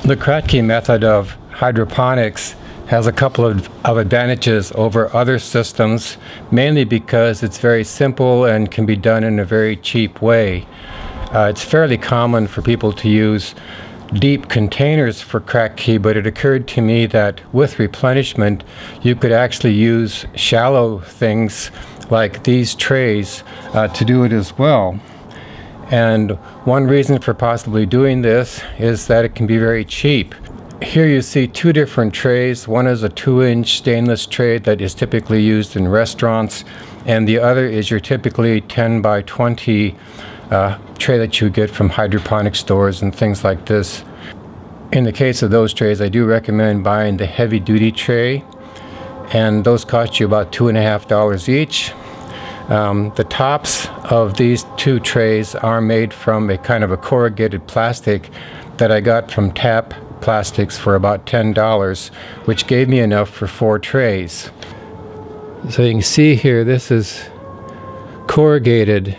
The Kratky method of hydroponics has a couple of advantages over other systems, mainly because it's very simple and can be done in a very cheap way. It's fairly common for people to use deep containers for Kratky, but it occurred to me that with replenishment you could actually use shallow things like these trays to do it as well. And one reason for possibly doing this is that it can be very cheap. Here you see two different trays. One is a 2-inch stainless tray that is typically used in restaurants, and the other is your typically 10 by 20 tray that you get from hydroponic stores and things like this. In the case of those trays, I do recommend buying the heavy-duty tray, and those cost you about $2.50 each. The tops of these two trays are made from a kind of a corrugated plastic that I got from Tap Plastics for about $10, which gave me enough for 4 trays. So you can see here, this is corrugated,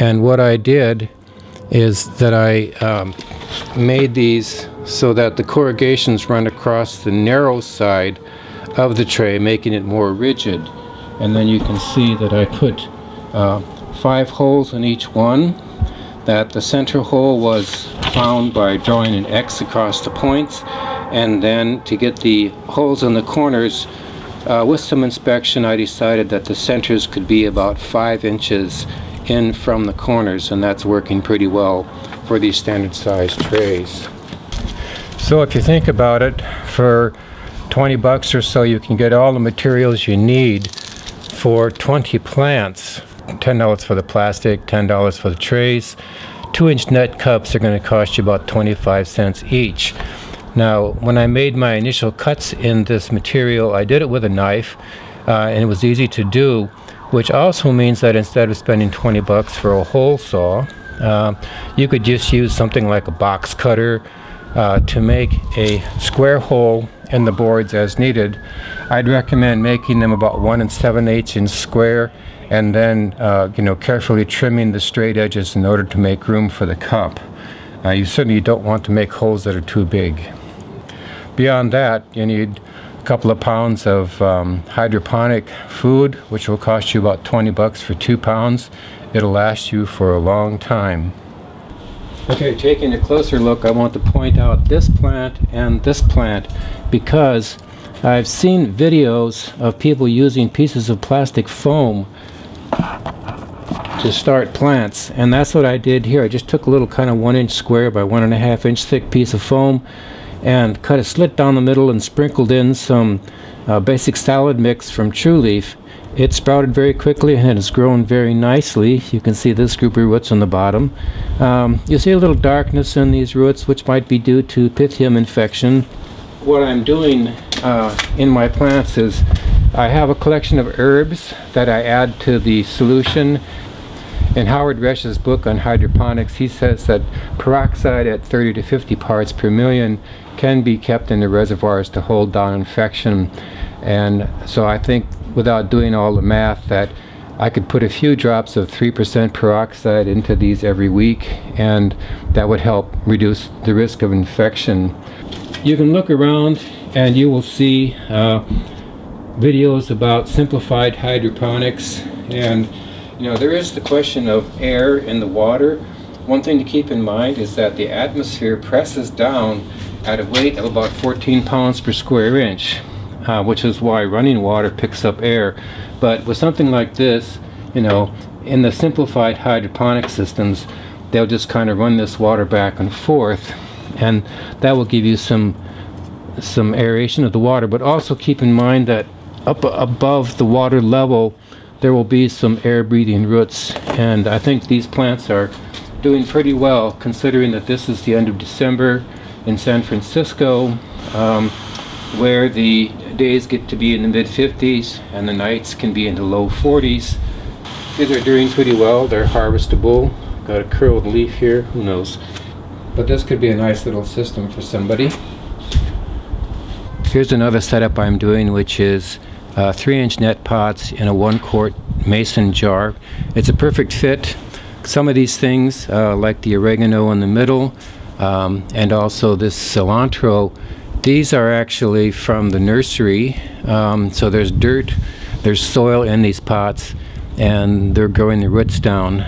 and what I did is that I made these so that the corrugations run across the narrow side of the tray, making it more rigid. And then you can see that I put 5 holes in each one, that the center hole was found by drawing an X across the points, and then to get the holes in the corners, with some inspection I decided that the centers could be about 5 inches in from the corners, and that's working pretty well for these standard size trays. So if you think about it, for 20 bucks or so you can get all the materials you need for 20 plants. $10 for the plastic, $10 for the trays. 2-inch net cups are going to cost you about 25 cents each. Now, when I made my initial cuts in this material, I did it with a knife, and it was easy to do, which also means that instead of spending 20 bucks for a hole saw, you could just use something like a box cutter to make a square hole in the boards as needed. I'd recommend making them about 1 7/8 inch square, and then carefully trimming the straight edges in order to make room for the cup. You certainly don't want to make holes that are too big. Beyond that, you need a couple of pounds of hydroponic food, which will cost you about 20 bucks for 2 pounds. It'll last you for a long time. Okay, taking a closer look, I want to point out this plant and this plant, because I've seen videos of people using pieces of plastic foam to start plants, and that's what I did here. I just took a little kind of 1-inch square by 1.5 inch thick piece of foam and cut a slit down the middle and sprinkled in some basic salad mix from True Leaf. It sprouted very quickly and has grown very nicely. You can see this group of roots on the bottom. You see a little darkness in these roots, which might be due to Pythium infection. What I'm doing in my plants is I have a collection of herbs that I add to the solution. In Howard Resch's book on hydroponics, he says that peroxide at 30 to 50 parts per million can be kept in the reservoirs to hold down infection. And so I think, without doing all the math, that I could put a few drops of 3% peroxide into these every week, and that would help reduce the risk of infection. You can look around and you will see videos about simplified hydroponics, and there is the question of air in the water. One thing to keep in mind is that the atmosphere presses down at a weight of about 14 pounds per square inch, which is why running water picks up air. But with something like this, in the simplified hydroponic systems, they'll just kind of run this water back and forth, and that will give you some aeration of the water. But also keep in mind that up above the water level there will be some air breathing roots, and I think these plants are doing pretty well, considering that this is the end of December in San Francisco, where the days get to be in the mid-50s and the nights can be in the low 40s. These are doing pretty well. They're harvestable. Got a curled leaf here, who knows. But this could be a nice little system for somebody. Here's another setup I'm doing, which is 3-inch net pots in a 1-quart mason jar. It's a perfect fit. Some of these things, like the oregano in the middle, and also this cilantro. These are actually from the nursery, so there's dirt, there's soil in these pots, and they're growing the roots down.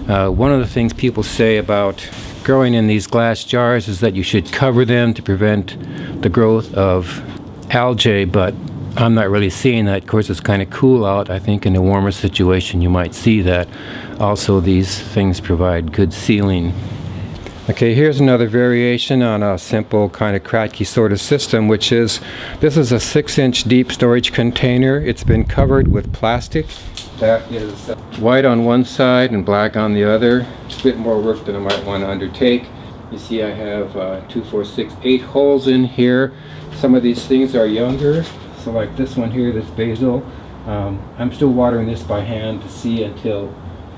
One of the things people say about growing in these glass jars is that you should cover them to prevent the growth of algae, but I'm not really seeing that. Of course, it's kind of cool out. I think in a warmer situation you might see that. Also, these things provide good sealing. Okay, here's another variation on a simple kind of Kratky sort of system, which is, this is a 6-inch deep storage container. It's been covered with plastic that is white on one side and black on the other. It's a bit more work than I might want to undertake. You see I have 2, 4, 6, 8 holes in here. Some of these things are younger, so like this one here, this basil. I'm still watering this by hand to see until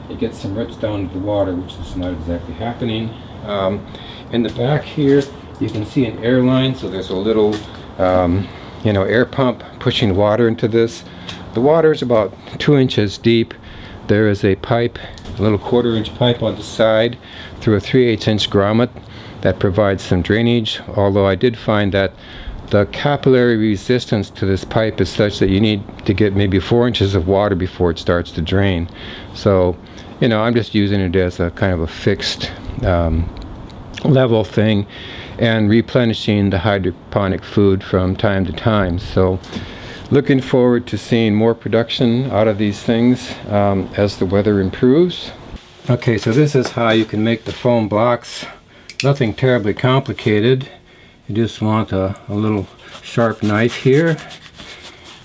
it gets some roots down into the water, which is not exactly happening. In the back here you can see an air line, so there's a little air pump pushing water into this. The water is about 2 inches deep. There is a pipe, a little 1/4-inch pipe on the side through a 3/8-inch grommet that provides some drainage, although I did find that the capillary resistance to this pipe is such that you need to get maybe 4 inches of water before it starts to drain. So, I'm just using it as a kind of a fixed level thing and replenishing the hydroponic food from time to time. So, looking forward to seeing more production out of these things as the weather improves. Okay, so this is how you can make the foam blocks. Nothing terribly complicated. You just want a little sharp knife here.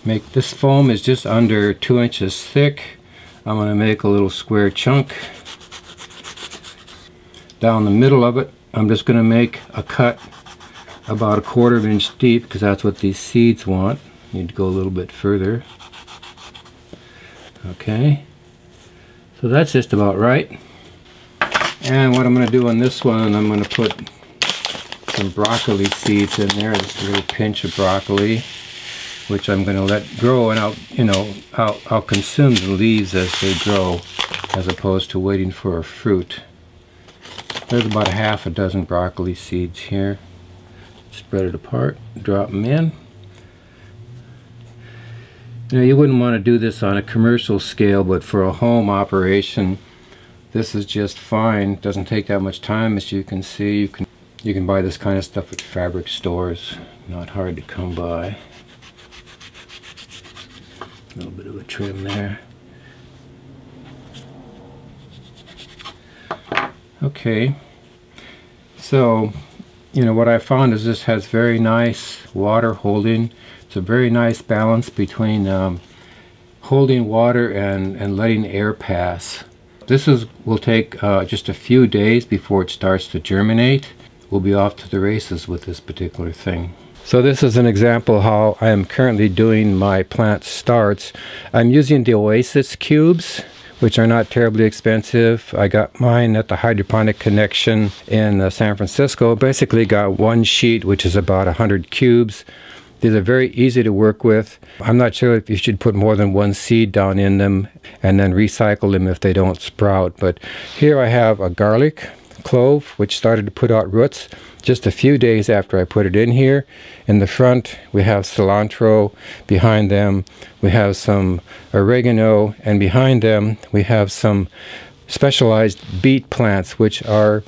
This foam is just under 2 inches thick. I'm going to make a little square chunk. Down the middle of it, I'm just going to make a cut about 1/4 inch deep, because that's what these seeds want. Need to go a little bit further. Okay, so that's just about right. And what I'm going to do on this one, I'm going to put some broccoli seeds in there, just a little pinch of broccoli, which I'm going to let grow, and I'll consume the leaves as they grow, as opposed to waiting for a fruit. There's about 1/2 broccoli seeds here. Spread it apart, drop them in. You wouldn't want to do this on a commercial scale, but for a home operation, this is just fine. It doesn't take that much time, as you can see. You can buy this kind of stuff at fabric stores. Not hard to come by. A little bit of a trim there. Okay, so what I found is this has very nice water holding. It's a very nice balance between holding water and letting air pass. This will take just a few days before it starts to germinate. We'll be off to the races with this particular thing. So this is an example how I am currently doing my plant starts. I'm using the Oasis Cubes, which are not terribly expensive. I got mine at the Hydroponic Connection in San Francisco. Basically got one sheet, which is about 100 cubes. These are very easy to work with. I'm not sure if you should put more than one seed down in them and then recycle them if they don't sprout. But here I have a garlic, clove, which started to put out roots just a few days after I put it in here. In the front we have cilantro, behind them we have some oregano, and behind them we have some specialized beet plants, which are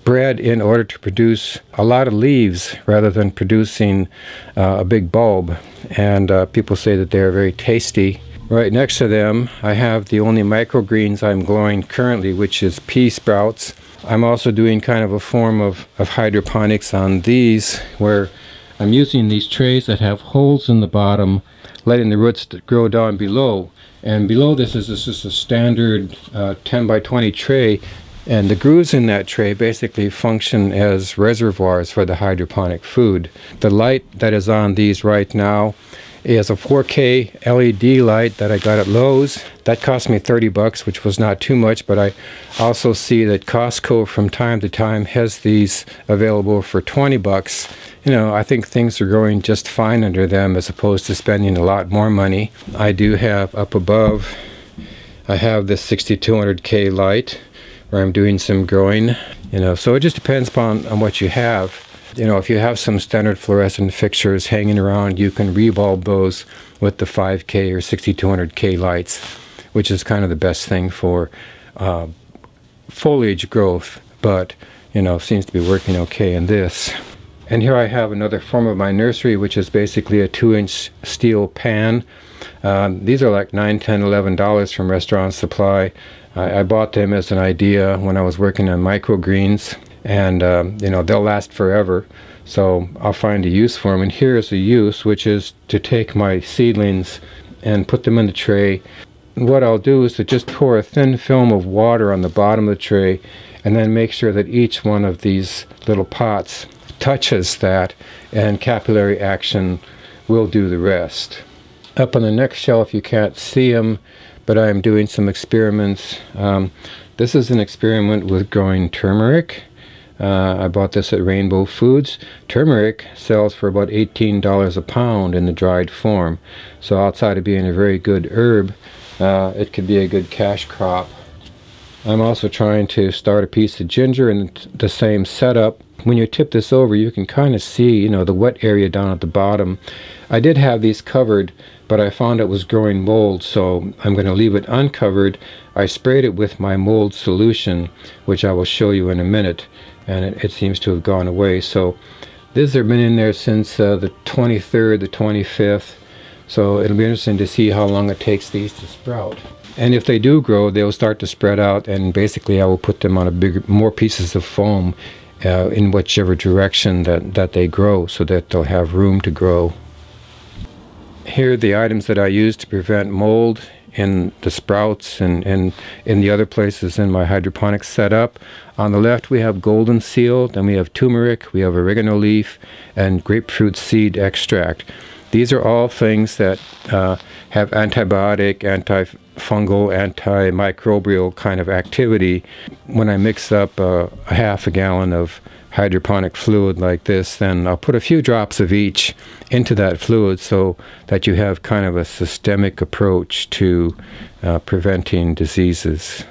bred in order to produce a lot of leaves rather than producing a big bulb, and people say that they're very tasty. Right next to them I have the only microgreens I'm growing currently, which is pea sprouts. I'm also doing kind of a form of hydroponics on these, where I'm using these trays that have holes in the bottom, letting the roots grow down below. And below this is just a standard 10 by 20 tray, and the grooves in that tray basically function as reservoirs for the hydroponic food. The light that is on these right now is a 4K LED light that I got at Lowe's. That cost me 30 bucks, which was not too much, but I also see that Costco from time to time has these available for 20 bucks. I think things are going just fine under them, as opposed to spending a lot more money. I do have up above, I have this 6200K light where I'm doing some growing. You know, so it just depends upon what you have. You know, if you have some standard fluorescent fixtures hanging around, you can rebulb those with the 5K or 6200K lights, which is kind of the best thing for foliage growth, but, you know, seems to be working okay in this. And here I have another form of my nursery, which is basically a 2-inch steel pan. These are like $9, $10, $11 from Restaurant Supply. I bought them as an idea when I was working on microgreens, and you know, they'll last forever, so I'll find a use for them. And here's a use, which is to take my seedlings and put them in the tray. And what I'll do is to just pour a thin film of water on the bottom of the tray, and then make sure that each one of these little pots touches that, and capillary action will do the rest. Up on the next shelf you can't see them, but I am doing some experiments. This is an experiment with growing turmeric. I bought this at Rainbow Foods. Turmeric sells for about $18 a pound in the dried form, so outside of being a very good herb, it could be a good cash crop. I'm also trying to start a piece of ginger in the same setup. When you tip this over, you can kind of see, you know, the wet area down at the bottom. I did have these covered, but I found it was growing mold, so I'm going to leave it uncovered. I sprayed it with my mold solution, which I will show you in a minute, and it seems to have gone away. So these have been in there since the 23rd, the 25th, so it'll be interesting to see how long it takes these to sprout. And if they do grow, they'll start to spread out, and basically I will put them on more pieces of foam in whichever direction that they grow, so that they'll have room to grow. Here are the items that I use to prevent mold in the sprouts and in the other places in my hydroponics setup. On the left we have golden seal, then we have turmeric, we have oregano leaf, and grapefruit seed extract. These are all things that have antibiotic, antifungal, antimicrobial kind of activity. When I mix up a half a gallon of hydroponic fluid like this, then I'll put a few drops of each into that fluid, so that you have kind of a systemic approach to preventing diseases.